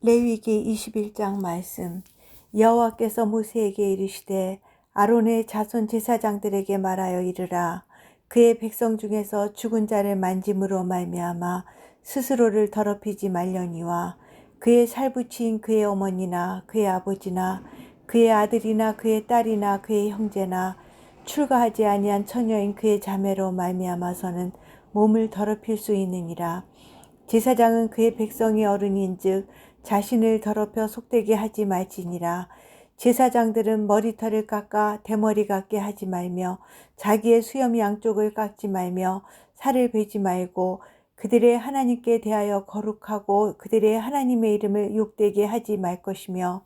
레위기 21장 말씀. 여호와께서 모세에게 이르시되 아론의 자손 제사장들에게 말하여 이르라. 그의 백성 중에서 죽은 자를 만짐으로 말미암아 스스로를 더럽히지 말려니와 그의 살부친 그의 어머니나 그의 아버지나 그의 아들이나 그의 딸이나 그의 형제나 출가하지 아니한 처녀인 그의 자매로 말미암아서는 몸을 더럽힐 수 있느니라. 제사장은 그의 백성이 어른인즉 자신을 더럽혀 속되게 하지 말지니라. 제사장들은 머리털을 깎아 대머리 같게 하지 말며 자기의 수염 양쪽을 깎지 말며 살을 베지 말고 그들의 하나님께 대하여 거룩하고 그들의 하나님의 이름을 욕되게 하지 말 것이며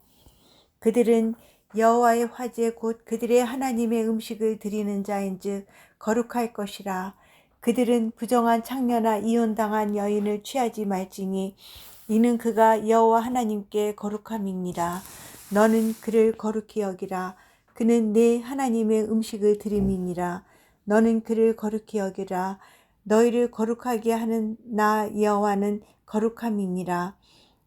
그들은 여호와의 화제 곧 그들의 하나님의 음식을 드리는 자인즉 거룩할 것이라. 그들은 부정한 창녀나 이혼당한 여인을 취하지 말지니 이는 그가 여호와 하나님께 거룩함이니라. 너는 그를 거룩히 여기라. 그는 내 하나님의 음식을 드림이니라. 너는 그를 거룩히 여기라. 너희를 거룩하게 하는 나 여호와는 거룩함이니라.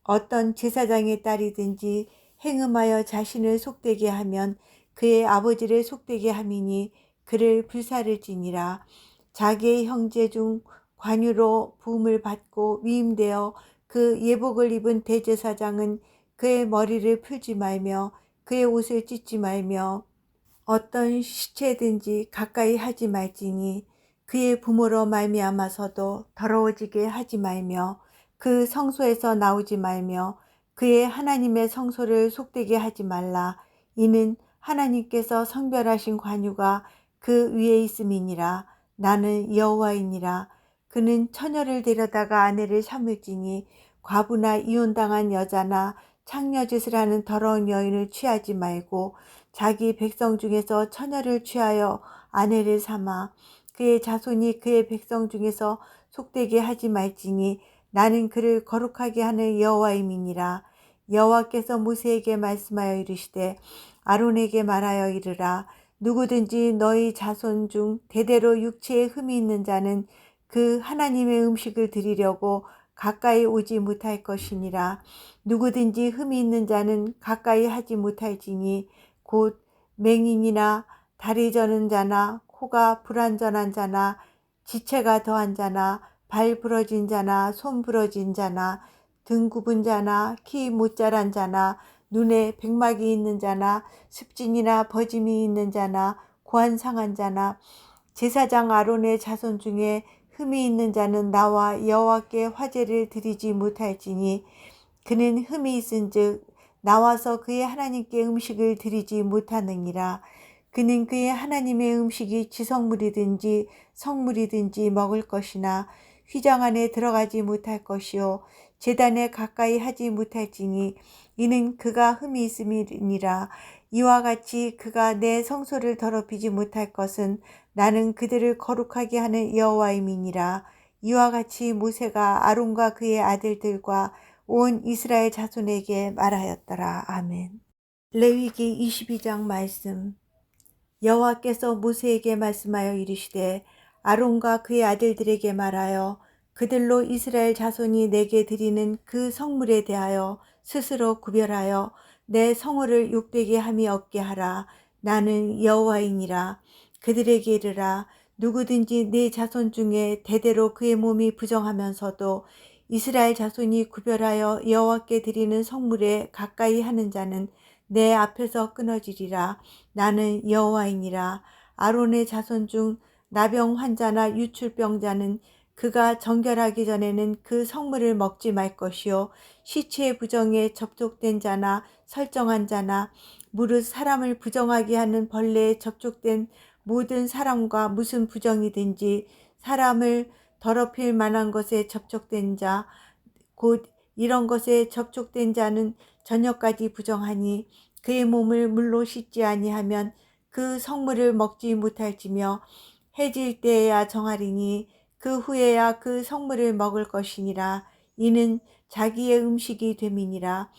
어떤 제사장의 딸이든지 행음하여 자신을 속되게 하면 그의 아버지를 속되게 함이니 그를 불사를지니라. 자기의 형제 중 관유로 부음을 받고 위임되어 그 예복을 입은 대제사장은 그의 머리를 풀지 말며 그의 옷을 찢지 말며 어떤 시체든지 가까이 하지 말지니 그의 부모로 말미암아서도 더러워지게 하지 말며 그 성소에서 나오지 말며 그의 하나님의 성소를 속되게 하지 말라. 이는 하나님께서 성별하신 관유가 그 위에 있음이니라. 나는 여호와이니라. 그는 처녀를 데려다가 아내를 삼을지니 과부나 이혼당한 여자나 창녀짓을 하는 더러운 여인을 취하지 말고 자기 백성 중에서 처녀를 취하여 아내를 삼아 그의 자손이 그의 백성 중에서 속되게 하지 말지니 나는 그를 거룩하게 하는 여호와임이니라. 여호와께서 모세에게 말씀하여 이르시되 아론에게 말하여 이르라. 누구든지 너희 자손 중 대대로 육체에 흠이 있는 자는 그 하나님의 음식을 드리려고 가까이 오지 못할 것이니라. 누구든지 흠이 있는 자는 가까이 하지 못할지니 곧 맹인이나 다리 저는 자나 코가 불완전한 자나 지체가 더한 자나 발 부러진 자나 손 부러진 자나 등 굽은 자나 키 못 자란 자나 눈에 백막이 있는 자나 습진이나 버짐이 있는 자나 고안 상한 자나 제사장 아론의 자손 중에 흠이 있는 자는 나와 여호와께 화제를 드리지 못할지니 그는 흠이 있은즉 나와서 그의 하나님께 음식을 드리지 못하느니라. 그는 그의 하나님의 음식이 지성물이든지 성물이든지 먹을 것이나 휘장 안에 들어가지 못할 것이요 제단에 가까이 하지 못할지니 이는 그가 흠이 있음이니라. 이와 같이 그가 내 성소를 더럽히지 못할 것은 나는 그들을 거룩하게 하는 여호와임이니라. 이와 같이 모세가 아론과 그의 아들들과 온 이스라엘 자손에게 말하였더라. 아멘. 레위기 22장 말씀. 여호와께서 모세에게 말씀하여 이르시되 아론과 그의 아들들에게 말하여 그들로 이스라엘 자손이 내게 드리는 그 성물에 대하여 스스로 구별하여 내 성호를 욕되게 함이 없게 하라. 나는 여호와이니라. 그들에게 이르라. 누구든지 내 자손 중에 대대로 그의 몸이 부정하면서도 이스라엘 자손이 구별하여 여호와께 드리는 성물에 가까이 하는 자는 내 앞에서 끊어지리라. 나는 여호와이니라. 아론의 자손 중 나병 환자나 유출병자는 그가 정결하기 전에는 그 성물을 먹지 말 것이요 시체의 부정에 접촉된 자나 설정한 자나 무릇 사람을 부정하게 하는 벌레에 접촉된 모든 사람과 무슨 부정이든지 사람을 더럽힐 만한 것에 접촉된 자 곧 이런 것에 접촉된 자는 저녁까지 부정하니 그의 몸을 물로 씻지 아니하면 그 성물을 먹지 못할지며 해질 때에야 정하리니 그 후에야 그 성물을 먹을 것이니라. 이는 자기의 음식이 됨이니라.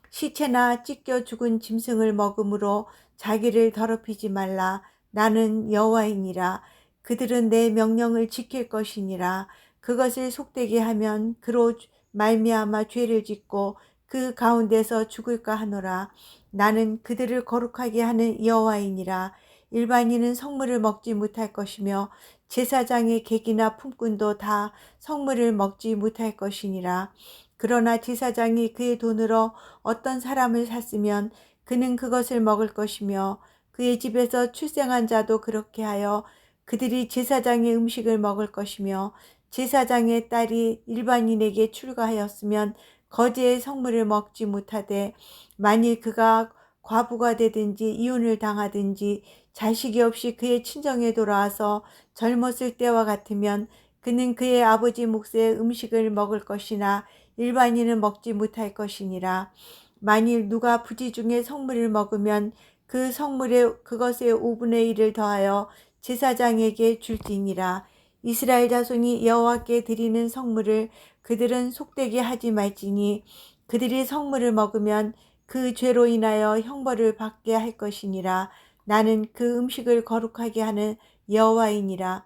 시체나 찢겨 죽은 짐승을 먹음으로 자기를 더럽히지 말라. 나는 여호와이니라. 그들은 내 명령을 지킬 것이니라. 그것을 속되게 하면 그로 말미암아 죄를 짓고 그 가운데서 죽을까 하노라. 나는 그들을 거룩하게 하는 여호와이니라. 일반인은 성물을 먹지 못할 것이며 제사장의 객이나 품꾼도 다 성물을 먹지 못할 것이니라. 그러나 제사장이 그의 돈으로 어떤 사람을 샀으면 그는 그것을 먹을 것이며 그의 집에서 출생한 자도 그렇게 하여 그들이 제사장의 음식을 먹을 것이며 제사장의 딸이 일반인에게 출가하였으면 거제의 성물을 먹지 못하되 만일 그가 과부가 되든지 이혼을 당하든지 자식이 없이 그의 친정에 돌아와서 젊었을 때와 같으면 그는 그의 아버지 몫의 음식을 먹을 것이나 일반인은 먹지 못할 것이니라. 만일 누가 부지 중에 성물을 먹으면 그 성물에 그것의 5분의 1을 더하여 제사장에게 줄지니라. 이스라엘 자손이 여호와께 드리는 성물을 그들은 속되게 하지 말지니 그들이 성물을 먹으면 그 죄로 인하여 형벌을 받게 할 것이니라. 나는 그 음식을 거룩하게 하는 여호와이니라.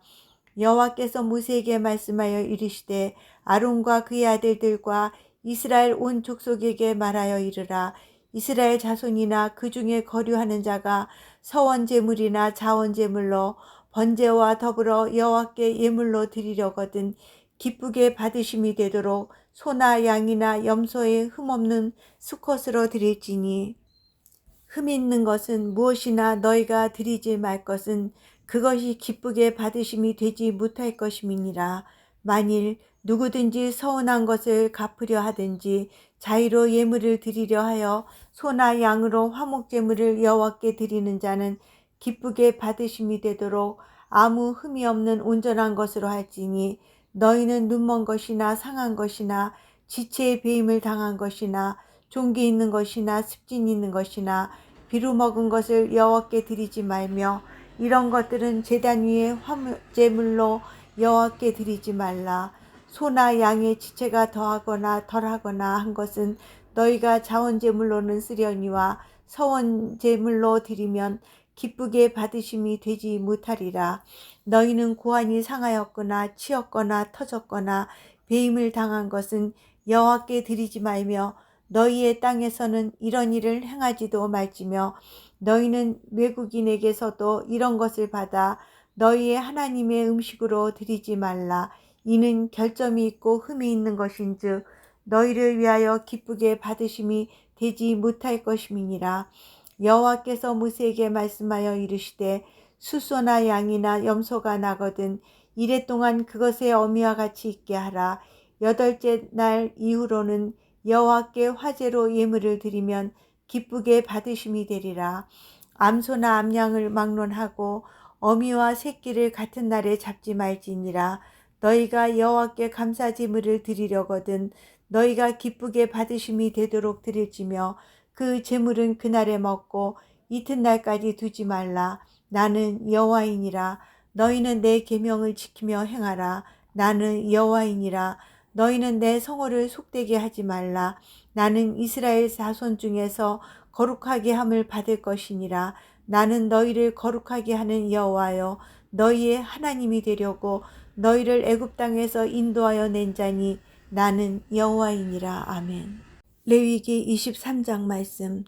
여호와께서 모세에게 말씀하여 이르시되 아론과 그의 아들들과 이스라엘 온 족속에게 말하여 이르라. 이스라엘 자손이나 그 중에 거류하는 자가 서원 제물이나 자원 제물로 번제와 더불어 여호와께 예물로 드리려거든 기쁘게 받으심이 되도록 소나 양이나 염소의 흠없는 수컷으로 드릴지니 흠 있는 것은 무엇이나 너희가 드리지 말 것은 그것이 기쁘게 받으심이 되지 못할 것임이니라. 만일 누구든지 서운한 것을 갚으려 하든지 자의로 예물을 드리려 하여 소나 양으로 화목제물을 여호와께 드리는 자는 기쁘게 받으심이 되도록 아무 흠이 없는 온전한 것으로 할지니 너희는 눈먼 것이나 상한 것이나 지체의 배임을 당한 것이나 종기 있는 것이나 습진 있는 것이나 비루 먹은 것을 여호와께 드리지 말며 이런 것들은 제단 위에 화목제물로 여호와께 드리지 말라. 소나 양의 지체가 더하거나 덜하거나 한 것은 너희가 자원제물로는 쓰려니와 서원제물로 드리면 기쁘게 받으심이 되지 못하리라. 너희는 고환이 상하였거나 치였거나 터졌거나 배임을 당한 것은 여호와께 드리지 말며 너희의 땅에서는 이런 일을 행하지도 말지며 너희는 외국인에게서도 이런 것을 받아 너희의 하나님의 음식으로 드리지 말라. 이는 결점이 있고 흠이 있는 것인즉 너희를 위하여 기쁘게 받으심이 되지 못할 것임이니라. 여호와께서 모세에게 말씀하여 이르시되 수소나 양이나 염소가 나거든 이레 동안 그것의 어미와 같이 있게 하라. 8째 날 이후로는 여호와께 화제로 예물을 드리면 기쁘게 받으심이 되리라. 암소나 암양을 막론하고 어미와 새끼를 같은 날에 잡지 말지니라. 너희가 여호와께 감사 제물을 드리려거든 너희가 기쁘게 받으심이 되도록 드릴지며 그 제물은 그날에 먹고 이튿날까지 두지 말라. 나는 여호와이니라. 너희는 내 계명을 지키며 행하라. 나는 여호와이니라. 너희는 내 성호를 속되게 하지 말라. 나는 이스라엘 자손 중에서 거룩하게 함을 받을 것이니라. 나는 너희를 거룩하게 하는 여호와여 너희의 하나님이 되려고 너희를 애굽 땅에서 인도하여 낸 자니 나는 여호와이니라. 아멘. 레위기 23장 말씀.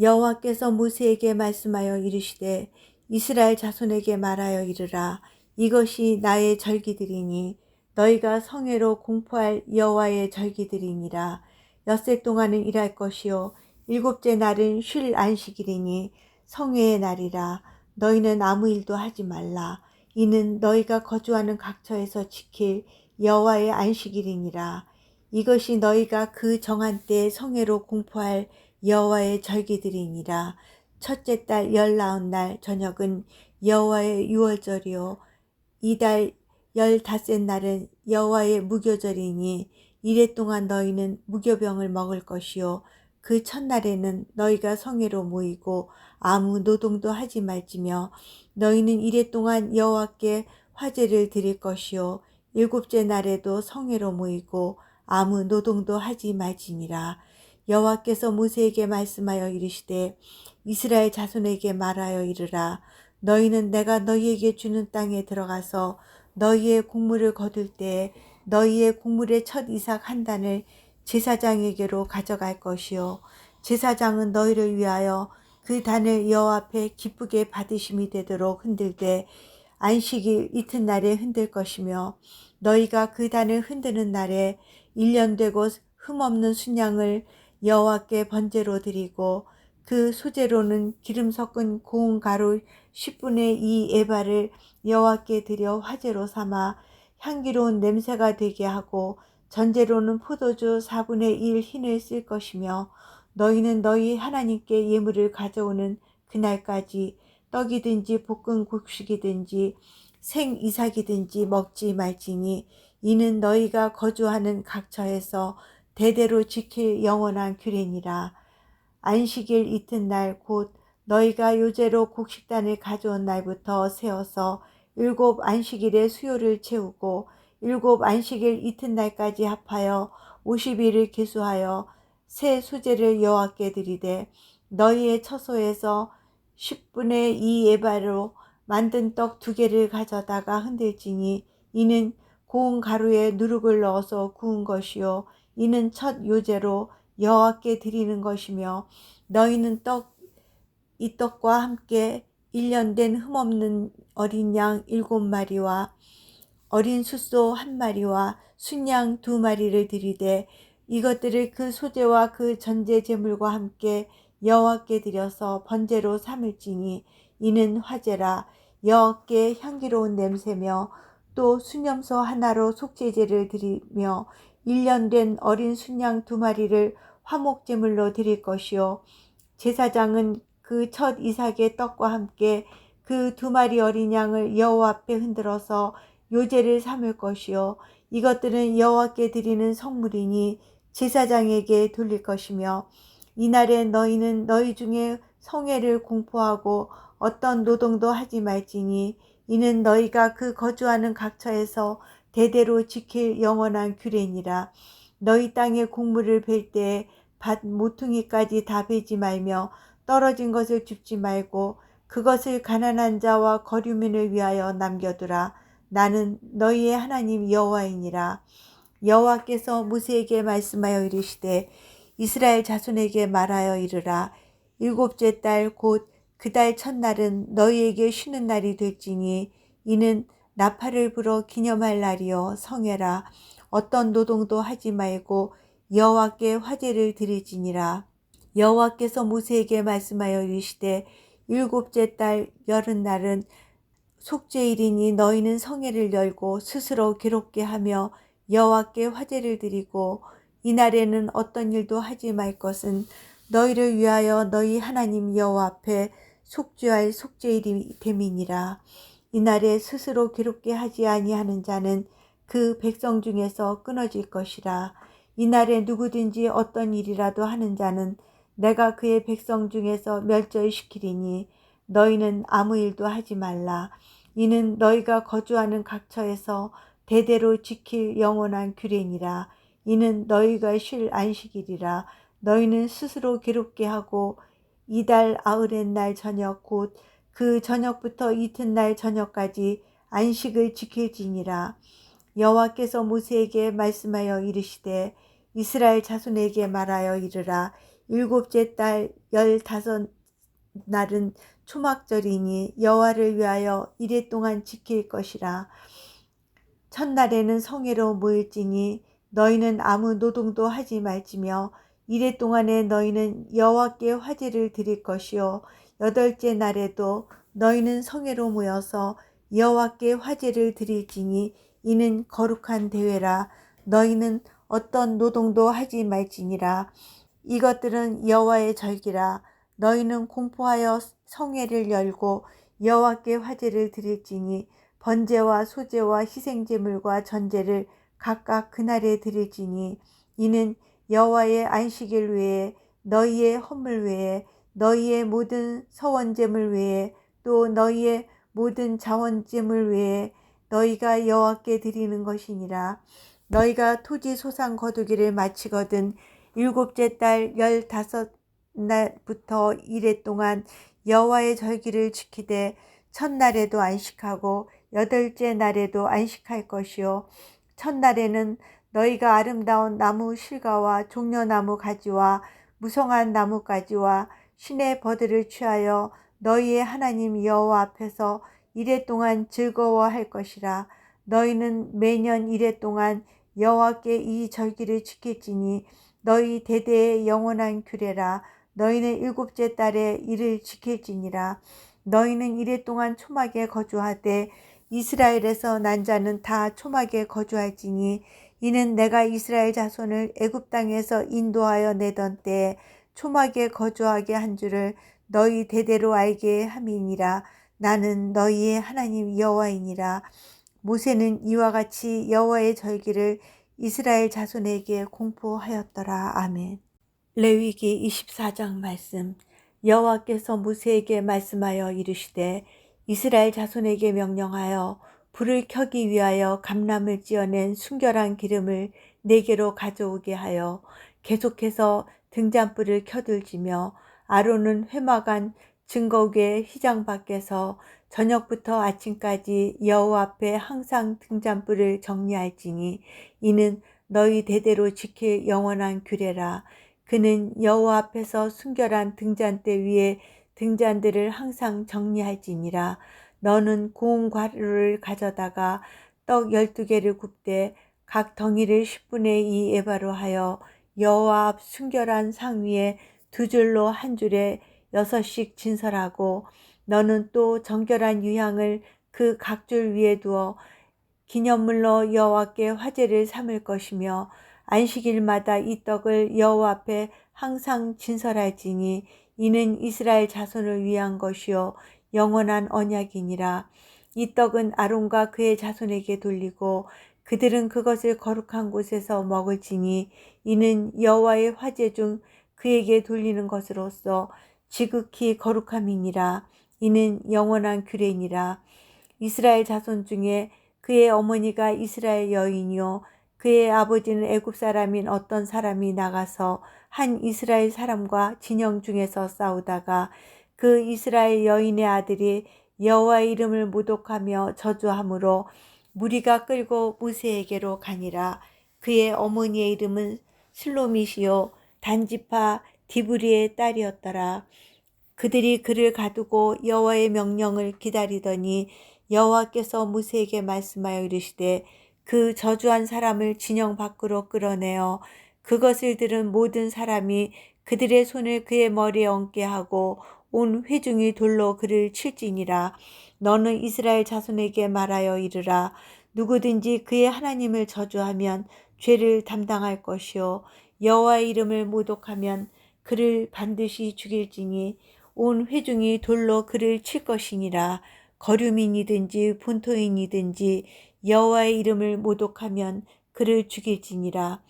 여호와께서 모세에게 말씀하여 이르시되 이스라엘 자손에게 말하여 이르라. 이것이 나의 절기들이니 너희가 성회로 공포할 여호와의 절기들이니라. 엿새 동안은 일할 것이요 7째 날은 쉴 안식일이니 성회의 날이라. 너희는 아무 일도 하지 말라. 이는 너희가 거주하는 각처에서 지킬 여호와의 안식일이니라. 이것이 너희가 그 정한 때에 성회로 공포할 여호와의 절기들이니라. 첫째 달 19날 저녁은 여호와의 유월절이요 이달 15째 날은 여호와의 무교절이니 이래 동안 너희는 무교병을 먹을 것이요 그 첫날에는 너희가 성회로 모이고 아무 노동도 하지 말지며 너희는 이래 동안 여호와께 화제를 드릴 것이요 7째 날에도 성회로 모이고 아무 노동도 하지 말지니라. 여호와께서 모세에게 말씀하여 이르시되 이스라엘 자손에게 말하여 이르라. 너희는 내가 너희에게 주는 땅에 들어가서 너희의 곡물을 거둘 때에 너희의 곡물의 첫 이삭 한 단을 제사장에게로 가져갈 것이요 제사장은 너희를 위하여 그 단을 여호와 앞에 기쁘게 받으심이 되도록 흔들되 안식일 이튿날에 흔들 것이며 너희가 그 단을 흔드는 날에 1년 되고 흠없는 순양을 여호와께 번제로 드리고 그 소제로는 기름 섞은 고운 가루 10분의 2 에바를 여호와께 드려 화제로 삼아 향기로운 냄새가 되게 하고 전제로는 포도주 4분의 1 흰을 쓸 것이며 너희는 너희 하나님께 예물을 가져오는 그날까지 떡이든지 볶은 곡식이든지 생이삭이든지 먹지 말지니 이는 너희가 거주하는 각처에서 대대로 지킬 영원한 규례니라. 안식일 이튿날 곧 너희가 요제로 곡식단을 가져온 날부터 세어서 7 안식일의 수요를 채우고 7 안식일 이튿날까지 합하여 50일을 계수하여 새 수제를 여호와께 드리되 너희의 처소에서 10분의 2 에바로 만든 떡 2개를 가져다가 흔들지니 이는 고운 가루에 누룩을 넣어서 구운 것이요 이는 첫 요제로 여호와께 드리는 것이며 너희는 이 떡과 함께 1년 된 흠없는 어린 양 7마리와 어린 숫소 1마리와 순양 2마리를 드리되 이것들을 그 소제와 그 전제 제물과 함께 여호와께 드려서 번제로 삼을지니 이는 화제라. 여호와께 향기로운 냄새며 또 수념소 하나로 속죄제를 드리며 1년 된 어린 순양 2마리를 화목제물로 드릴 것이요 제사장은 그 첫 이삭의 떡과 함께 그 2마리 어린 양을 여호와 앞에 흔들어서 요제를 삼을 것이요 이것들은 여호와께 드리는 성물이니 제사장에게 돌릴 것이며 이날에 너희는 너희 중에 성회를 공포하고 어떤 노동도 하지 말지니 이는 너희가 그 거주하는 각처에서 대대로 지킬 영원한 규례니라. 너희 땅에 곡물을 벨 때에 밭 모퉁이까지 다 베지 말며 떨어진 것을 줍지 말고 그것을 가난한 자와 거류민을 위하여 남겨두라. 나는 너희의 하나님 여호와이니라. 여호와께서 모세에게 말씀하여 이르시되 이스라엘 자손에게 말하여 이르라. 7째 달 곧 그 달 첫날은 너희에게 쉬는 날이 될지니 이는 나팔을 불어 기념할 날이요 성회라. 어떤 노동도 하지 말고 여호와께 화제를 드릴지니라. 여호와께서 모세에게 말씀하여 이르시되 7째 달 여름날은 속죄일이니 너희는 성회를 열고 스스로 괴롭게 하며 여호와께 화제를 드리고 이날에는 어떤 일도 하지 말 것은 너희를 위하여 너희 하나님 여호와 앞에 속죄할 속죄일이 됨이니라. 이날에 스스로 괴롭게 하지 아니하는 자는 그 백성 중에서 끊어질 것이라. 이날에 누구든지 어떤 일이라도 하는 자는 내가 그의 백성 중에서 멸절시키리니 너희는 아무 일도 하지 말라. 이는 너희가 거주하는 각처에서 대대로 지킬 영원한 규례니라. 이는 너희가 쉴 안식일이라. 너희는 스스로 괴롭게 하고 이달 아흐렛 날 저녁 곧 그 저녁부터 이튿날 저녁까지 안식을 지킬지니라. 여호와께서 모세에게 말씀하여 이르시되 이스라엘 자손에게 말하여 이르라. 7째 달 15날은 초막절이니 여호와를 위하여 이레 동안 지킬 것이라. 첫날에는 성회로 모일지니 너희는 아무 노동도 하지 말지며 이레 동안에 너희는 여호와께 화제를 드릴 것이요 8째 날에도 너희는 성회로 모여서 여호와께 화제를 드릴지니 이는 거룩한 대회라. 너희는 어떤 노동도 하지 말지니라. 이것들은 여호와의 절기라. 너희는 공포하여 성회를 열고 여호와께 화제를 드릴지니 번제와 소제와 희생제물과 전제를 각각 그날에 드릴지니 이는 여호와의 안식일 외에 너희의 헌물 외에 너희의 모든 서원제물 외에 또 너희의 모든 자원제물 외에 너희가 여호와께 드리는 것이니라. 너희가 토지 소상 거두기를 마치거든 7째 달 15날부터 이레 동안 여호와의 절기를 지키되 첫날에도 안식하고 8째 날에도 안식할 것이요 첫날에는 너희가 아름다운 나무 실과와 종려나무 가지와 무성한 나뭇가지와 신의 버들을 취하여 너희의 하나님 여호와 앞에서 이랫동안 즐거워할 것이라. 너희는 매년 이랫동안 여호와께 이 절기를 지킬지니 너희 대대의 영원한 규례라. 너희는 일곱째 달에 이를 지킬지니라. 너희는 이랫동안 초막에 거주하되 이스라엘에서 난 자는 다 초막에 거주할지니 이는 내가 이스라엘 자손을 애굽 땅에서 인도하여 내던 때에 초막에 거주하게 한 줄을 너희 대대로 알게 함이니라. 나는 너희의 하나님 여호와이니라. 모세는 이와 같이 여호와의 절기를 이스라엘 자손에게 공포하였더라. 아멘. 레위기 24장 말씀. 여호와께서 모세에게 말씀하여 이르시되 이스라엘 자손에게 명령하여 불을 켜기 위하여 감람을 찧어낸 순결한 기름을 네게로 가져오게 하여 계속해서 등잔불을 켜들지며 아론은 회막안 증거궤 휘장 밖에서 저녁부터 아침까지 여호와 앞에 항상 등잔불을 정리할지니 이는 너희 대대로 지킬 영원한 규례라. 그는 여호와 앞에서 순결한 등잔대 위에 등잔들을 항상 정리할지니라. 너는 고운 가루를 가져다가 떡 12개를 굽되 각 덩이를 10분의 2 에바로 하여 여호와 앞 순결한 상 위에 두 줄로 한 줄에 6씩 진설하고 너는 또 정결한 유향을 그 각 줄 위에 두어 기념물로 여호와께 화제를 삼을 것이며 안식일마다 이 떡을 여호와 앞에 항상 진설할지니 이는 이스라엘 자손을 위한 것이요 영원한 언약이니라. 이 떡은 아론과 그의 자손에게 돌리고 그들은 그것을 거룩한 곳에서 먹을지니 이는 여호와의 화제 중 그에게 돌리는 것으로서 지극히 거룩함이니라. 이는 영원한 규례니라. 이스라엘 자손 중에 그의 어머니가 이스라엘 여인이요 그의 아버지는 애굽 사람인 어떤 사람이 나가서 한 이스라엘 사람과 진영 중에서 싸우다가 그 이스라엘 여인의 아들이 여호와의 이름을 모독하며 저주함으로 무리가 끌고 모세에게로 가니라. 그의 어머니의 이름은 슬로밋이요 단지파 디브리의 딸이었더라. 그들이 그를 가두고 여호와의 명령을 기다리더니 여호와께서 모세에게 말씀하여 이르시되 그 저주한 사람을 진영 밖으로 끌어내어 그것을 들은 모든 사람이 그들의 손을 그의 머리에 얹게 하고 온 회중이 돌로 그를 칠지니라. 너는 이스라엘 자손에게 말하여 이르라. 누구든지 그의 하나님을 저주하면 죄를 담당할 것이요 여호와의 이름을 모독하면 그를 반드시 죽일지니 온 회중이 돌로 그를 칠 것이니라. 거류민이든지 본토인이든지 여호와의 이름을 모독하면 그를 죽일지니라.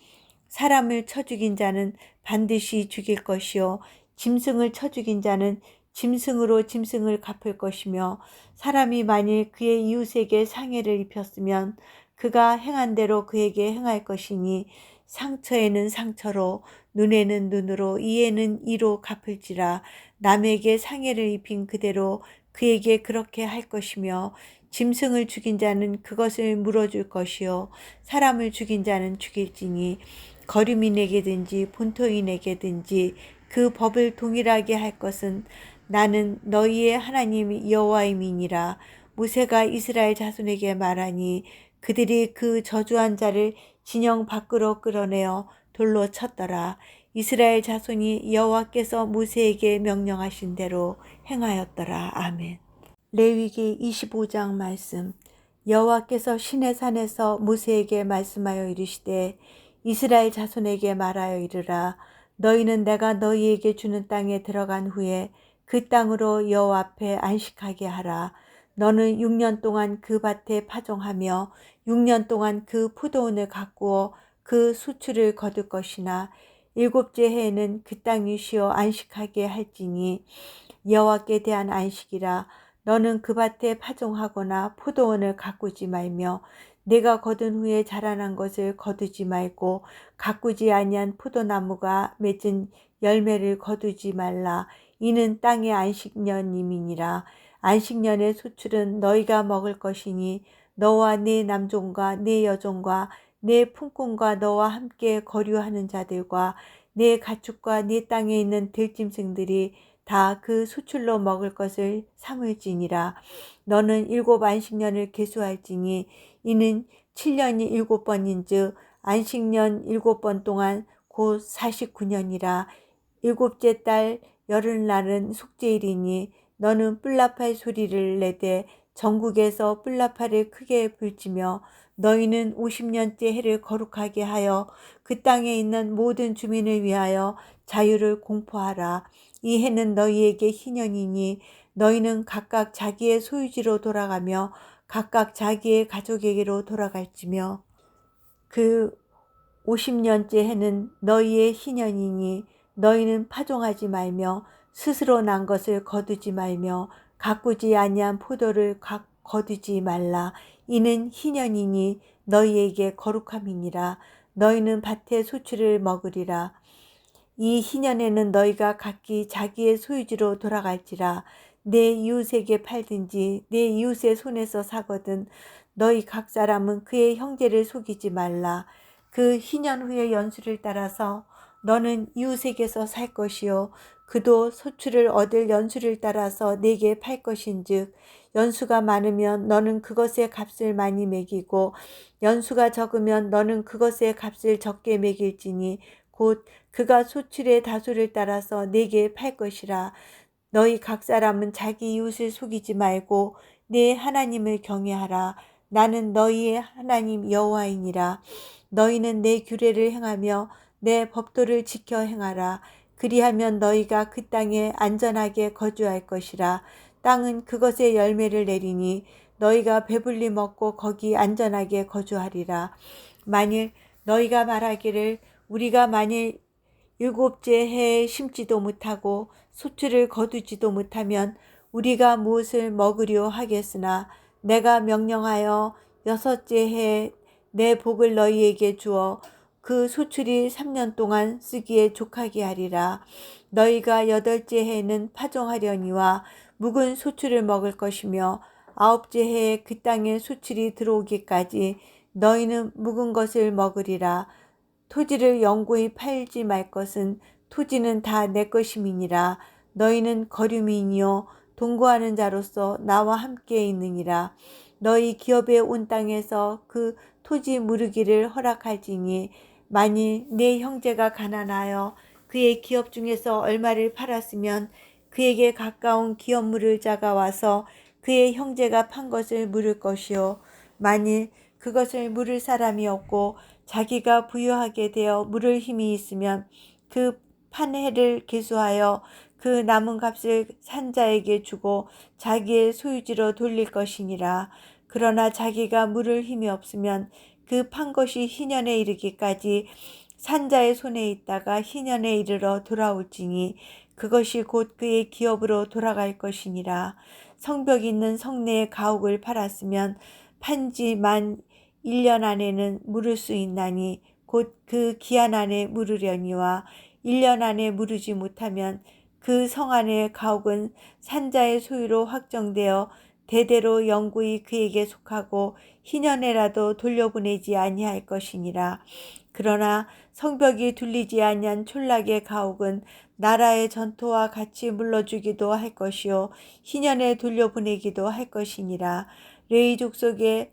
사람을 쳐 죽인 자는 반드시 죽일 것이요 짐승을 쳐 죽인 자는 짐승으로 짐승을 갚을 것이며 사람이 만일 그의 이웃에게 상해를 입혔으면 그가 행한 대로 그에게 행할 것이니 상처에는 상처로 눈에는 눈으로 이에는 이로 갚을지라. 남에게 상해를 입힌 그대로 그에게 그렇게 할 것이며 짐승을 죽인 자는 그것을 물어줄 것이요 사람을 죽인 자는 죽일지니 거류민에게든지 본토인에게든지 그 법을 동일하게 할 것은 나는 너희의 하나님 여호와임이니라. 모세가 이스라엘 자손에게 말하니 그들이 그 저주한 자를 진영 밖으로 끌어내어 돌로 쳤더라. 이스라엘 자손이 여호와께서 모세에게 명령하신 대로 행하였더라. 아멘. 레위기 25장 말씀. 여호와께서 시내산에서 모세에게 말씀하여 이르시되 이스라엘 자손에게 말하여 이르라. 너희는 내가 너희에게 주는 땅에 들어간 후에 그 땅으로 여호와 앞에 안식하게 하라. 너는 6년 동안 그 밭에 파종하며 6년 동안 그 포도원을 가꾸어 그 수출을 거둘 것이나 7째 해에는 그 땅이 쉬어 안식하게 할지니 여호와께 대한 안식이라. 너는 그 밭에 파종하거나 포도원을 가꾸지 말며 내가 거둔 후에 자라난 것을 거두지 말고 가꾸지 아니한 포도나무가 맺은 열매를 거두지 말라. 이는 땅의 안식년임이니라. 안식년의 수출은 너희가 먹을 것이니 너와 네 남종과 네 여종과 내 품꾼과 너와 함께 거류하는 자들과 내 가축과 내 땅에 있는 들짐승들이 다 그 수출로 먹을 것을 삼을지니라. 너는 7안식년을 계수할지니 이는 7년이 7번인즉 안식년 7번 동안 곧 49년이라. 일곱째 달 열흘날은 속죄일이니 너는 뿔나팔 소리를 내되 전국에서 뿔나팔을 크게 불지며 너희는 50년째 해를 거룩하게 하여 그 땅에 있는 모든 주민을 위하여 자유를 공포하라. 이 해는 너희에게 희년이니 너희는 각각 자기의 소유지로 돌아가며 각각 자기의 가족에게로 돌아갈지며 그 50년째 해는 너희의 희년이니 너희는 파종하지 말며 스스로 난 것을 거두지 말며 가꾸지 아니한 포도를 거두지 말라. 이는 희년이니 너희에게 거룩함이니라. 너희는 밭의 소출을 먹으리라. 이 희년에는 너희가 각기 자기의 소유지로 돌아갈지라. 내 이웃에게 팔든지 내 이웃의 손에서 사거든 너희 각 사람은 그의 형제를 속이지 말라. 그 희년 후의 연수를 따라서 너는 이웃에게서 살 것이요 그도 소출을 얻을 연수를 따라서 내게 팔 것인즉 연수가 많으면 너는 그것의 값을 많이 매기고 연수가 적으면 너는 그것의 값을 적게 매길지니 곧 그가 소출의 다수를 따라서 내게 팔 것이라. 너희 각 사람은 자기 이웃을 속이지 말고 내 하나님을 경외하라. 나는 너희의 하나님 여호와이니라. 너희는 내 규례를 행하며 내 법도를 지켜 행하라. 그리하면 너희가 그 땅에 안전하게 거주할 것이라. 땅은 그것의 열매를 내리니 너희가 배불리 먹고 거기 안전하게 거주하리라. 만일 너희가 말하기를 우리가 만일 7째 해에 심지도 못하고 소출을 거두지도 못하면 우리가 무엇을 먹으려 하겠으나 내가 명령하여 6째 해에 내 복을 너희에게 주어 그 소출이 3년 동안 쓰기에 족하게 하리라. 너희가 8째 해에는 파종하려니와 묵은 소출을 먹을 것이며 9째 해에 그 땅에 소출이 들어오기까지 너희는 묵은 것을 먹으리라. 토지를 영구히 팔지 말 것은 토지는 다 내 것임이니라. 너희는 거류민이요 동거하는 자로서 나와 함께 있느니라. 너희 기업에 온 땅에서 그 토지 무르기를 허락할지니 만일 내 형제가 가난하여 그의 기업 중에서 얼마를 팔았으면 그에게 가까운 기업 물을 자가 와서 그의 형제가 판 것을 물을 것이요 만일 그것을 물을 사람이 없고 자기가 부유하게 되어 물을 힘이 있으면 그 판 해를 계수하여 그 남은 값을 산 자에게 주고 자기의 소유지로 돌릴 것이니라. 그러나 자기가 물을 힘이 없으면 그 판 것이 희년에 이르기까지 산 자의 손에 있다가 희년에 이르러 돌아올지니 그것이 곧 그의 기업으로 돌아갈 것이니라. 성벽 있는 성내의 가옥을 팔았으면 판지 만 1년 안에는 물을 수 있나니 곧 그 기한 안에 물으려니와 1년 안에 물으지 못하면 그 성 안의 가옥은 산자의 소유로 확정되어 대대로 영구히 그에게 속하고 희년에라도 돌려보내지 아니할 것이니라. 그러나 성벽이 둘리지 아니한 촌락의 가옥은 나라의 전토와 같이 물러주기도 할 것이요 희년에 돌려보내기도 할 것이니라. 레위 족속의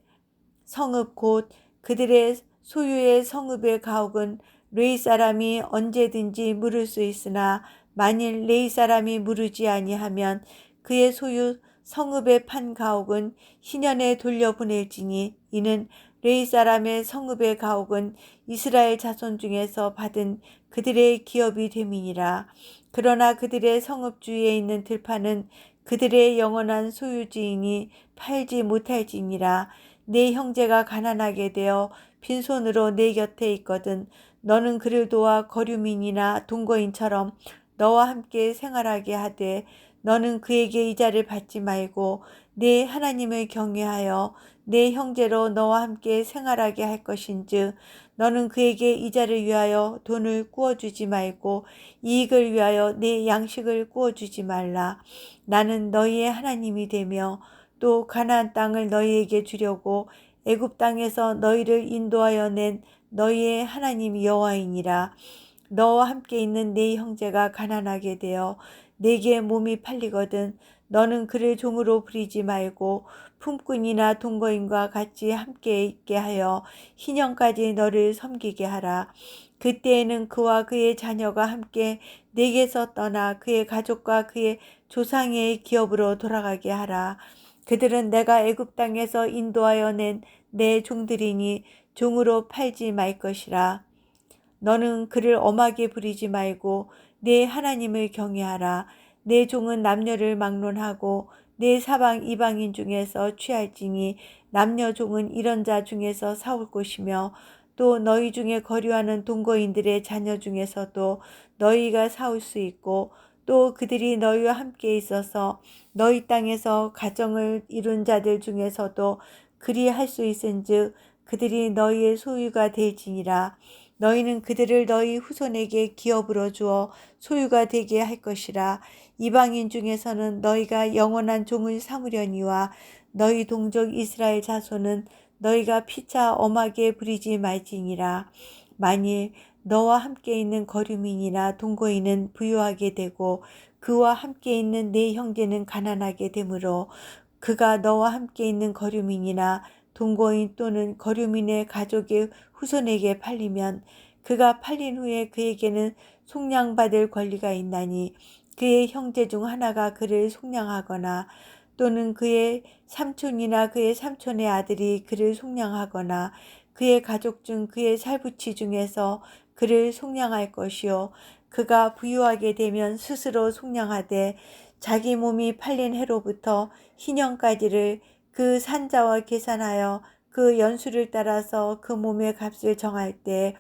성읍 곧 그들의 소유의 성읍의 가옥은 레위 사람이 언제든지 물을 수 있으나 만일 레위 사람이 물으지 아니하면 그의 소유 성읍의 판 가옥은 희년에 돌려보낼지니 이는 레위 사람의 성읍의 가옥은 이스라엘 자손 중에서 받은 그들의 기업이 됨이니라. 그러나 그들의 성읍 주위에 있는 들판은 그들의 영원한 소유지이니 팔지 못할지니라. 내 형제가 가난하게 되어 빈손으로 내 곁에 있거든 너는 그를 도와 거류민이나 동거인처럼 너와 함께 생활하게 하되 너는 그에게 이자를 받지 말고 내 하나님을 경외하여 내 형제로 너와 함께 생활하게 할 것인즉 너는 그에게 이자를 위하여 돈을 구워주지 말고 이익을 위하여 내 양식을 구워주지 말라. 나는 너희의 하나님이 되며 또 가나안 땅을 너희에게 주려고 애굽 땅에서 너희를 인도하여 낸 너희의 하나님 여호와이니라. 너와 함께 있는 네 형제가 가난하게 되어 내게 몸이 팔리거든 너는 그를 종으로 부리지 말고 품꾼이나 동거인과 같이 함께 있게 하여 희년까지 너를 섬기게 하라. 그때에는 그와 그의 자녀가 함께 내게서 떠나 그의 가족과 그의 조상의 기업으로 돌아가게 하라. 그들은 내가 애굽 땅에서 인도하여 낸 내 종들이니 종으로 팔지 말 것이라. 너는 그를 엄하게 부리지 말고 내 하나님을 경외하라. 내 종은 남녀를 막론하고 내 사방 이방인 중에서 취할지니 남녀 종은 이런 자 중에서 사올 것이며 또 너희 중에 거류하는 동거인들의 자녀 중에서도 너희가 사올 수 있고 또 그들이 너희와 함께 있어서 너희 땅에서 가정을 이룬 자들 중에서도 그리할 수 있은즉 그들이 너희의 소유가 될지니라. 너희는 그들을 너희 후손에게 기업으로 주어 소유가 되게 할 것이라. 이방인 중에서는 너희가 영원한 종을 삼으려니와 너희 동족 이스라엘 자손은 너희가 피차 엄하게 부리지 말지니라. 만일 너와 함께 있는 거류민이나 동거인은 부유하게 되고 그와 함께 있는 네 형제는 가난하게 되므로 그가 너와 함께 있는 거류민이나 동거인 또는 거류민의 가족의 후손에게 팔리면 그가 팔린 후에 그에게는 속량받을 권리가 있나니 그의 형제 중 하나가 그를 속량하거나 또는 그의 삼촌이나 그의 삼촌의 아들이 그를 속량하거나 그의 가족 중 그의 살부치 중에서 그를 속량할 것이요 그가 부유하게 되면 스스로 속량하되 자기 몸이 팔린 해로부터 희년까지를 그 산자와 계산하여 그 연수를 따라서 그 몸의 값을 정할 때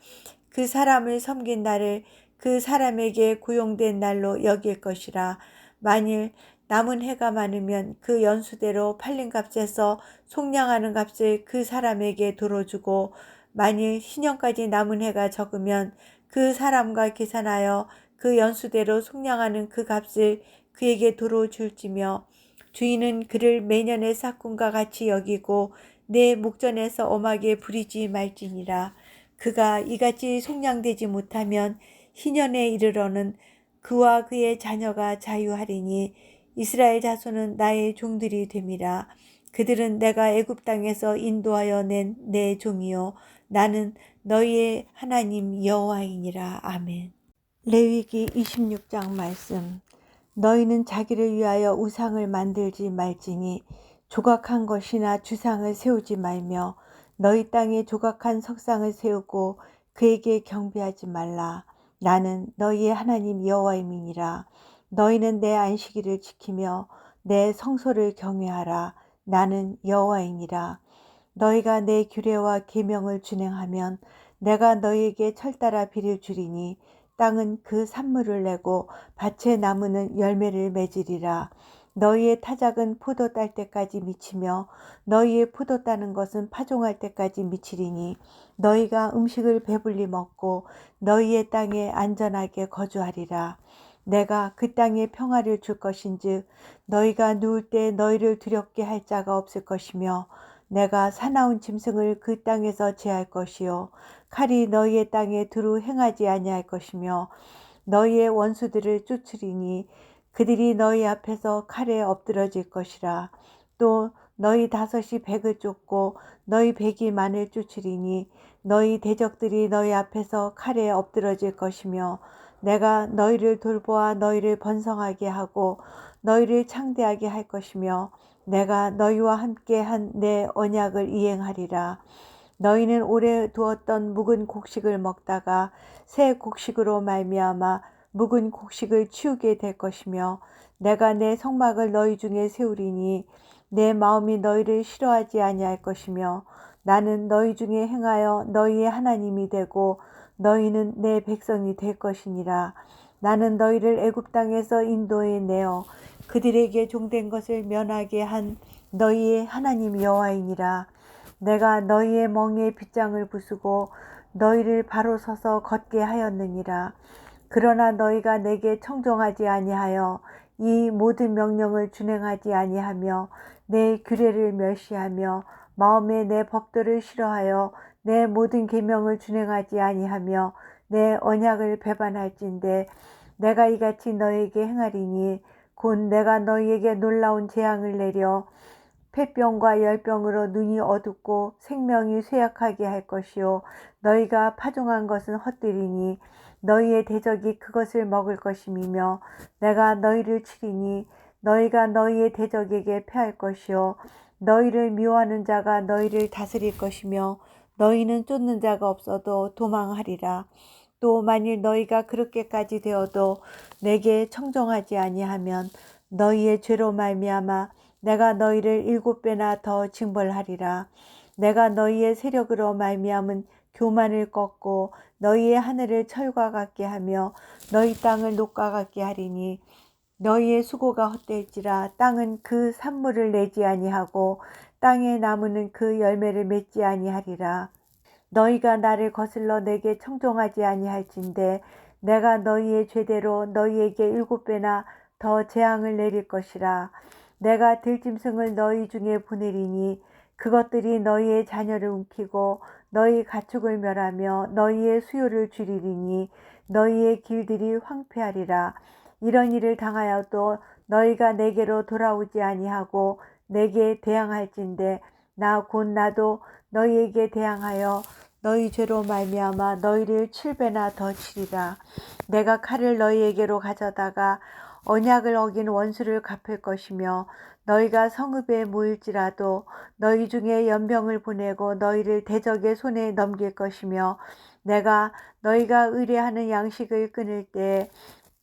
그 사람을 섬긴 날을 그 사람에게 고용된 날로 여길 것이라. 만일 남은 해가 많으면 그 연수대로 팔린 값에서 속량하는 값을 그 사람에게 도로 주고 만일 희년까지 남은 해가 적으면 그 사람과 계산하여 그 연수대로 속량하는 그 값을 그에게 도로 줄지며 주인은 그를 매년의 삭군과 같이 여기고 내 목전에서 엄하게 부리지 말지니라. 그가 이같이 속량되지 못하면 희년에 이르러는 그와 그의 자녀가 자유하리니 이스라엘 자손은 나의 종들이 됨이라. 그들은 내가 애굽 땅에서 인도하여 낸 내 종이요 나는 너희의 하나님 여호와이니라. 아멘. 레위기 26장 말씀. 너희는 자기를 위하여 우상을 만들지 말지니 조각한 것이나 주상을 세우지 말며 너희 땅에 조각한 석상을 세우고 그에게 경배하지 말라. 나는 너희의 하나님 여호와임이니라. 너희는 내 안식일을 지키며 내 성소를 경외하라. 나는 여호와이니라. 너희가 내 규례와 계명을 준행하면 내가 너희에게 철따라 비를 주리니 땅은 그 산물을 내고 밭의 나무는 열매를 맺으리라. 너희의 타작은 포도 딸 때까지 미치며 너희의 포도 따는 것은 파종할 때까지 미치리니 너희가 음식을 배불리 먹고 너희의 땅에 안전하게 거주하리라. 내가 그 땅에 평화를 줄 것인즉 너희가 누울 때 너희를 두렵게 할 자가 없을 것이며 내가 사나운 짐승을 그 땅에서 제할 것이요 칼이 너희의 땅에 두루 행하지 아니할 것이며 너희의 원수들을 쫓으리니 그들이 너희 앞에서 칼에 엎드러질 것이라. 또 너희 다섯이 백을 쫓고 너희 백이 만을 쫓으리니 너희 대적들이 너희 앞에서 칼에 엎드러질 것이며 내가 너희를 돌보아 너희를 번성하게 하고 너희를 창대하게 할 것이며 내가 너희와 함께 한 내 언약을 이행하리라. 너희는 오래 두었던 묵은 곡식을 먹다가 새 곡식으로 말미암아 묵은 곡식을 치우게 될 것이며 내가 내 성막을 너희 중에 세우리니 내 마음이 너희를 싫어하지 아니할 것이며 나는 너희 중에 행하여 너희의 하나님이 되고 너희는 내 백성이 될 것이니라. 나는 너희를 애굽 땅에서 인도해 내어 그들에게 종된 것을 면하게 한 너희의 하나님 여호와이니라. 내가 너희의 멍에 빗장을 부수고 너희를 바로 서서 걷게 하였느니라. 그러나 너희가 내게 청종하지 아니하여 이 모든 명령을 준행하지 아니하며 내 규례를 멸시하며 마음에 내 법도를 싫어하여 내 모든 계명을 준행하지 아니하며 내 언약을 배반할진대 내가 이같이 너희에게 행하리니 곧 내가 너희에게 놀라운 재앙을 내려 폐병과 열병으로 눈이 어둡고 생명이 쇠약하게 할 것이요 너희가 파종한 것은 헛되리니 너희의 대적이 그것을 먹을 것임이며 내가 너희를 치리니 너희가 너희의 대적에게 패할 것이요 너희를 미워하는 자가 너희를 다스릴 것이며 너희는 쫓는 자가 없어도 도망하리라. 또 만일 너희가 그렇게까지 되어도 내게 청종하지 아니하면 너희의 죄로 말미암아 내가 너희를 7배나 더 징벌하리라. 내가 너희의 세력으로 말미암은 교만을 꺾고 너희의 하늘을 철과 같게 하며 너희 땅을 녹과 같게 하리니 너희의 수고가 헛될지라 땅은 그 산물을 내지 아니하고 땅의 나무는 그 열매를 맺지 아니하리라. 너희가 나를 거슬러 내게 청종하지 아니할진대 내가 너희의 죄대로 너희에게 7배나 더 재앙을 내릴 것이라. 내가 들짐승을 너희 중에 보내리니 그것들이 너희의 자녀를 움키고 너희 가축을 멸하며 너희의 수요를 줄이리니 너희의 길들이 황폐하리라. 이런 일을 당하여도 너희가 내게로 돌아오지 아니하고 내게 대항할진대 나 곧 나도 너희에게 대항하여 너희 죄로 말미암아 너희를 7배나 더 치리라. 내가 칼을 너희에게로 가져다가 언약을 어긴 원수를 갚을 것이며 너희가 성읍에 모일지라도 너희 중에 연병을 보내고 너희를 대적의 손에 넘길 것이며 내가 너희가 의뢰하는 양식을 끊을 때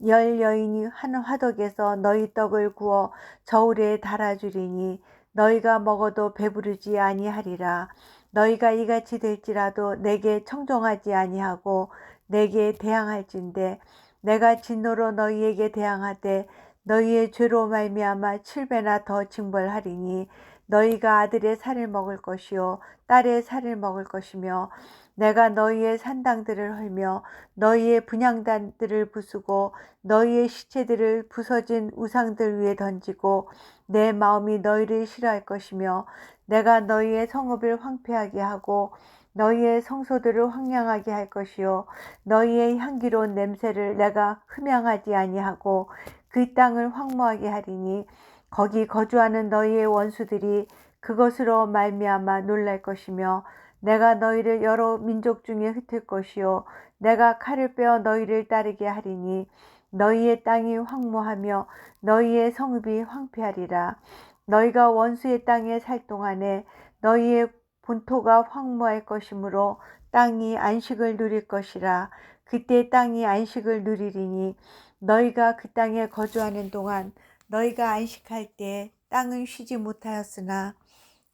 열 여인이 한 화덕에서 너희 떡을 구워 저울에 달아주리니 너희가 먹어도 배부르지 아니하리라. 너희가 이같이 될지라도 내게 청종하지 아니하고 내게 대항할진대 내가 진노로 너희에게 대항하되 너희의 죄로 말미암아 7배나 더 징벌하리니 너희가 아들의 살을 먹을 것이요 딸의 살을 먹을 것이며 내가 너희의 산당들을 헐며 너희의 분향단들을 부수고 너희의 시체들을 부서진 우상들 위에 던지고 내 마음이 너희를 싫어할 것이며 내가 너희의 성읍을 황폐하게 하고 너희의 성소들을 황량하게 할 것이요 너희의 향기로운 냄새를 내가 흠양하지 아니하고 그 땅을 황무하게 하리니 거기 거주하는 너희의 원수들이 그것으로 말미암아 놀랄 것이며 내가 너희를 여러 민족 중에 흩을 것이요 내가 칼을 빼어 너희를 따르게 하리니 너희의 땅이 황무하며 너희의 성읍이 황폐하리라. 너희가 원수의 땅에 살 동안에 너희의 본토가 황무할 것이므로 땅이 안식을 누릴 것이라. 그때 땅이 안식을 누리리니 너희가 그 땅에 거주하는 동안 너희가 안식할 때 땅은 쉬지 못하였으나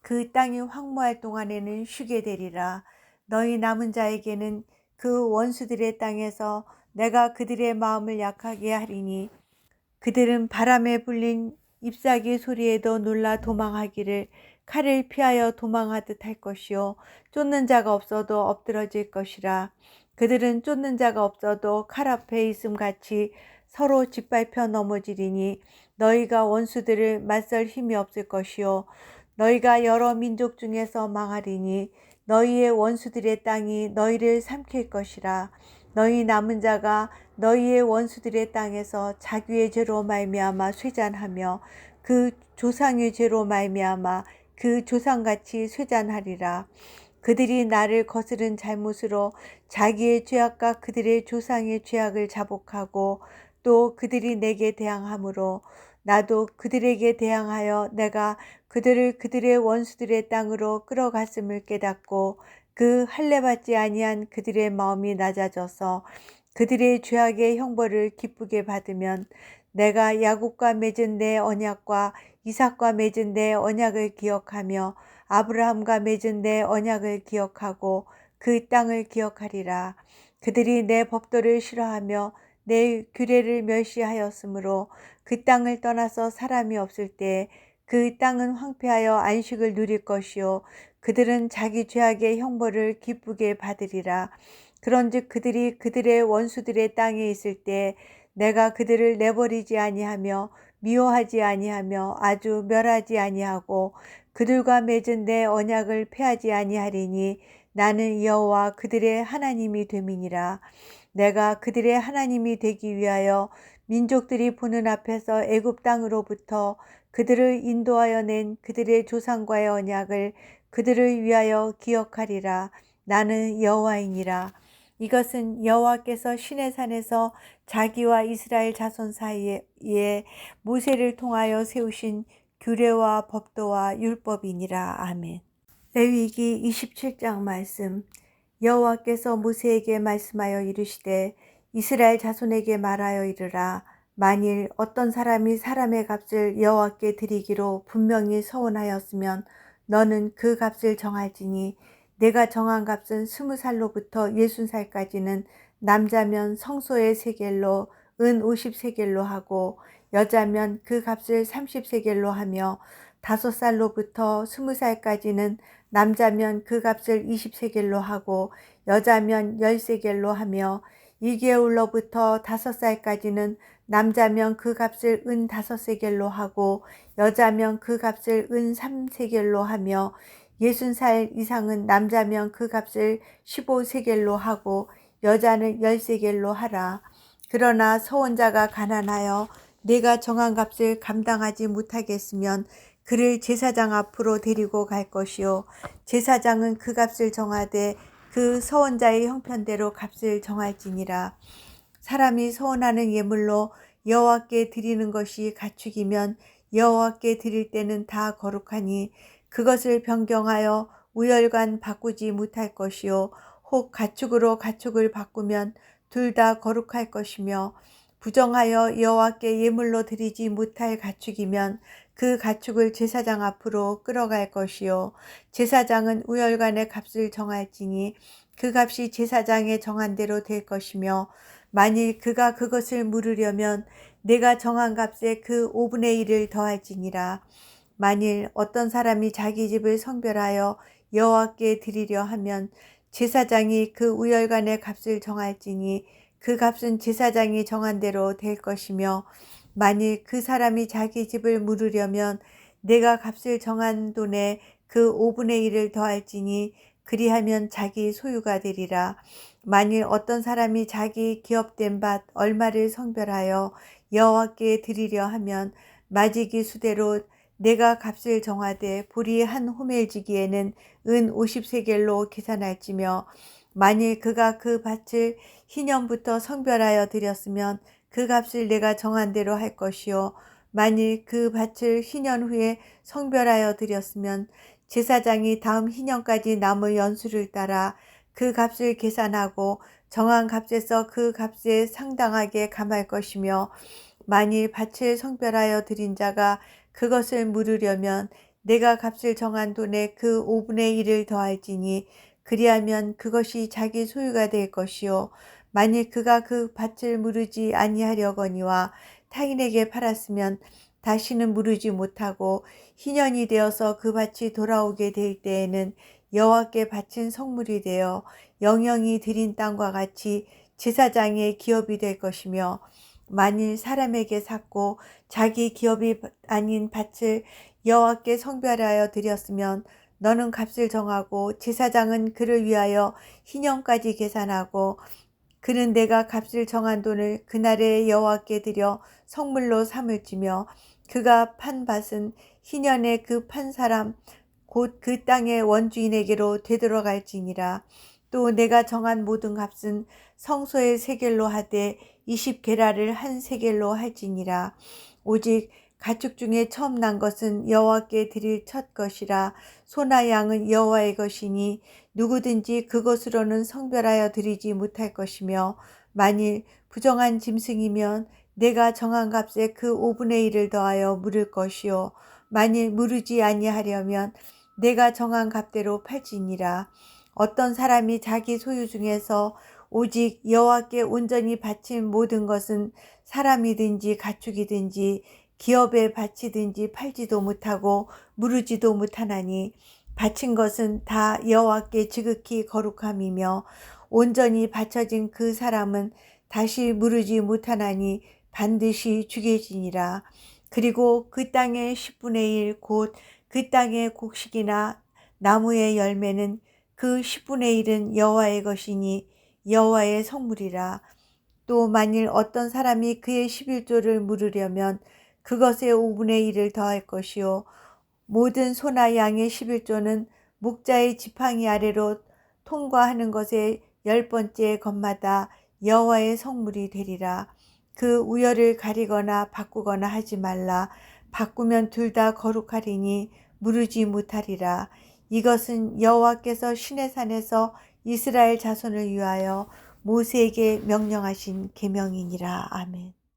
그 땅이 황무할 동안에는 쉬게 되리라. 너희 남은 자에게는 그 원수들의 땅에서 내가 그들의 마음을 약하게 하리니 그들은 바람에 불린 잎사귀 소리에도 놀라 도망하기를 칼을 피하여 도망하듯 할 것이요 쫓는 자가 없어도 엎드러질 것이라. 그들은 쫓는 자가 없어도 칼 앞에 있음 같이 서로 짓밟혀 넘어지리니 너희가 원수들을 맞설 힘이 없을 것이요 너희가 여러 민족 중에서 망하리니 너희의 원수들의 땅이 너희를 삼킬 것이라. 너희 남은 자가 너희의 원수들의 땅에서 자기의 죄로 말미암아 쇠잔하며 그 조상의 죄로 말미암아 그 조상같이 쇠잔하리라. 그들이 나를 거스른 잘못으로 자기의 죄악과 그들의 조상의 죄악을 자복하고 또 그들이 내게 대항함으로 나도 그들에게 대항하여 내가 그들을 그들의 원수들의 땅으로 끌어갔음을 깨닫고 그 할례받지 아니한 그들의 마음이 낮아져서 그들의 죄악의 형벌을 기쁘게 받으면 내가 야곱과 맺은 내 언약과 이삭과 맺은 내 언약을 기억하며 아브라함과 맺은 내 언약을 기억하고 그 땅을 기억하리라. 그들이 내 법도를 싫어하며 내 규례를 멸시하였으므로 그 땅을 떠나서 사람이 없을 때 그 땅은 황폐하여 안식을 누릴 것이요 그들은 자기 죄악의 형벌을 기쁘게 받으리라. 그런즉 그들이 그들의 원수들의 땅에 있을 때 내가 그들을 내버리지 아니하며 미워하지 아니하며 아주 멸하지 아니하고 그들과 맺은 내 언약을 패하지 아니하리니 나는 여호와 그들의 하나님이 됨이니라. 내가 그들의 하나님이 되기 위하여 민족들이 보는 앞에서 애굽 땅으로부터 그들을 인도하여 낸 그들의 조상과의 언약을 그들을 위하여 기억하리라. 나는 여호와이니라. 이것은 여호와께서 시내산에서 자기와 이스라엘 자손 사이에 모세를 통하여 세우신 규례와 법도와 율법이니라. 아멘. 레위기 27장 말씀. 여호와께서 모세에게 말씀하여 이르시되 이스라엘 자손에게 말하여 이르라. 만일 어떤 사람이 사람의 값을 여호와께 드리기로 분명히 서원하였으면 너는 그 값을 정할지니 내가 정한 값은 20살로부터 60살까지는 남자면 성소의 세겔로 은 50세겔로 하고 여자면 그 값을 30세겔로 하며 5살로부터 20살까지는 남자면 그 값을 20세겔로 하고 여자면 10세겔로 하며 2개월로부터 5살까지는 남자면 그 값을 은 5세겔로 하고 여자면 그 값을 은 3세겔로 하며 60살 이상은 남자면 그 값을 15세겔로 하고 여자는 10세겔로 하라. 그러나 서원자가 가난하여 내가 정한 값을 감당하지 못하겠으면 그를 제사장 앞으로 데리고 갈 것이요 제사장은 그 값을 정하되 그 서원자의 형편대로 값을 정할지니라. 사람이 서원하는 예물로 여호와께 드리는 것이 가축이면 여호와께 드릴 때는 다 거룩하니 그것을 변경하여 우열간 바꾸지 못할 것이요 혹 가축으로 가축을 바꾸면 둘 다 거룩할 것이며 부정하여 여호와께 예물로 드리지 못할 가축이면 그 가축을 제사장 앞으로 끌어갈 것이요 제사장은 우열간의 값을 정할지니 그 값이 제사장의 정한 대로 될 것이며 만일 그가 그것을 물으려면 내가 정한 값에 그 5분의 1을 더할지니라. 만일 어떤 사람이 자기 집을 성별하여 여호와께 드리려 하면 제사장이 그 우열간의 값을 정할지니 그 값은 제사장이 정한 대로 될 것이며 만일 그 사람이 자기 집을 물으려면 내가 값을 정한 돈에 그 5분의 1을 더할지니 그리하면 자기 소유가 되리라. 만일 어떤 사람이 자기 기업된 밭 얼마를 성별하여 여호와께 드리려 하면 마지기 수대로 내가 값을 정하되 보리 한 호멜지기에는 은 50세겔로 계산할지며 만일 그가 그 밭을 희년부터 성별하여 드렸으면 그 값을 내가 정한 대로 할 것이요 만일 그 밭을 희년 후에 성별하여 드렸으면 제사장이 다음 희년까지 남의 연수를 따라 그 값을 계산하고 정한 값에서 그 값에 상당하게 감할 것이며 만일 밭을 성별하여 드린 자가 그것을 물으려면 내가 값을 정한 돈에 그 5분의 1을 더할지니 그리하면 그것이 자기 소유가 될 것이요 만일 그가 그 밭을 무르지 아니하려거니와 타인에게 팔았으면 다시는 무르지 못하고 희년이 되어서 그 밭이 돌아오게 될 때에는 여호와께 바친 성물이 되어 영영이 드린 땅과 같이 제사장의 기업이 될 것이며 만일 사람에게 샀고 자기 기업이 아닌 밭을 여호와께 성별하여 드렸으면 너는 값을 정하고 제사장은 그를 위하여 희년까지 계산하고 그는 내가 값을 정한 돈을 그날에 여호와께 드려 성물로 삼을지며 그가 판 밭은 희년에 그 판 사람 곧 그 땅의 원주인에게로 되돌아갈지니라. 또 내가 정한 모든 값은 성소의 세겔로 하되 20게라를 한 세겔로 할지니라. 오직 가축 중에 처음 난 것은 여호와께 드릴 첫 것이라. 소나 양은 여호와의 것이니 누구든지 그것으로는 성별하여 드리지 못할 것이며 만일 부정한 짐승이면 내가 정한 값에 그 5분의 1을 더하여 물을 것이요 만일 무르지 아니하려면 내가 정한 값대로 팔지니라. 어떤 사람이 자기 소유 중에서 오직 여호와께 온전히 바친 모든 것은 사람이든지 가축이든지 기업에 바치든지 팔지도 못하고 무르지도 못하나니 바친 것은 다 여호와께 지극히 거룩함이며 온전히 바쳐진 그 사람은 다시 무르지 못하나니 반드시 죽여지니라. 그리고 그 땅의 10분의 1 곧 그 땅의 곡식이나 나무의 열매는 그 10분의 1은 여호와의 것이니 여호와의 성물이라. 또 만일 어떤 사람이 그의 11조를 물으려면 그것의 5분의 1을 더할 것이요 모든 소나 양의 11조는 목자의 지팡이 아래로 통과하는 것의 10번째 것마다 여호와의 성물이 되리라. 그 우열을 가리거나 바꾸거나 하지 말라. 바꾸면 둘 다 거룩하리니 무르지 못하리라. 이것은 여호와께서 시내산에서 이스라엘 자손을 위하여 모세에게 명령하신 계명이니라. 아멘.